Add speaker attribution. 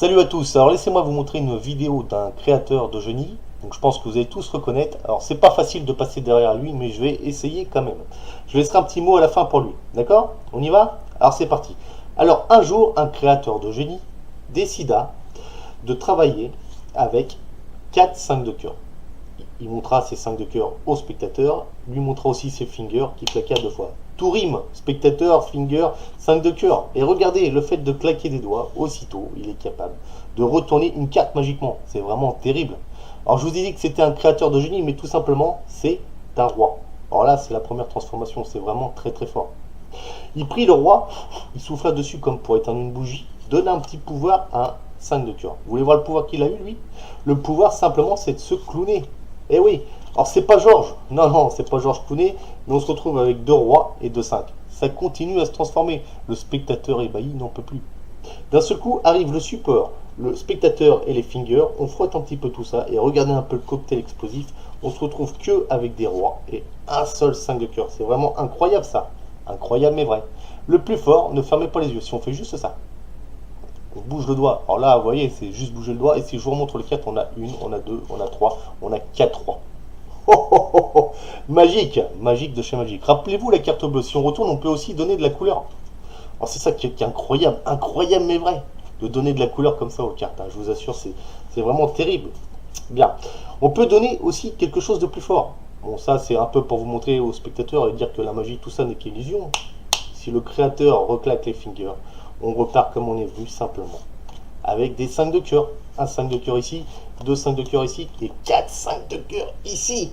Speaker 1: Salut à tous, alors laissez-moi vous montrer une vidéo d'un créateur de génie. Donc je pense que vous allez tous reconnaître. Alors c'est pas facile de passer derrière lui, mais je vais essayer quand même. Je laisserai un petit mot à la fin pour lui. D'accord? On y va? Alors c'est parti. Alors un jour, un créateur de génie décida de travailler avec 4 5 de cœur. Il montra ses 5 de cœur au spectateur, lui montra aussi ses fingers qui claqua 2 fois. Tout rime, spectateur, finger, 5 de cœur. Et regardez, le fait de claquer des doigts, aussitôt, il est capable de retourner une carte magiquement. C'est vraiment terrible. Alors je vous ai dit que c'était un créateur de génie, mais tout simplement, c'est un roi. Alors là, c'est la première transformation, c'est vraiment très très fort. Il prit le roi, il souffla dessus comme pour éteindre une bougie, donna un petit pouvoir à un 5 de cœur. Vous voulez voir le pouvoir qu'il a eu, lui? Le pouvoir, simplement, c'est de se clowner. Eh oui, alors c'est pas Georges, non, c'est pas Georges Clooney, mais on se retrouve avec 2 rois et 2 5. Ça continue à se transformer. Le spectateur ébahi n'en peut plus. D'un seul coup arrive le support. Le spectateur et les fingers, on frotte un petit peu tout ça et regardez un peu le cocktail explosif. On se retrouve que avec des rois et un seul 5 de cœur. C'est vraiment incroyable ça. Incroyable mais vrai. Le plus fort, ne fermez pas les yeux. Si on fait juste ça, on bouge le doigt. Alors là, vous voyez, c'est juste bouger le doigt. Et si je vous remontre les cartes, on a une, on a deux, on a trois, on a 4 rois. Oh, oh, oh, oh. Magique, magique de chez Magique. Rappelez-vous la carte bleue. Si on retourne, on peut aussi donner de la couleur. Alors c'est ça qui est incroyable, incroyable mais vrai, de donner de la couleur comme ça aux cartes. Je vous assure, c'est vraiment terrible. Bien. On peut donner aussi quelque chose de plus fort. Bon, ça c'est un peu pour vous montrer aux spectateurs et dire que la magie, tout ça n'est qu'illusion. Si le créateur reclaque les fingers, on repart comme on est venu simplement. Avec des 5 de cœur. Un 5 de cœur ici, 2 5 de cœur ici et 4 5 de cœur ici.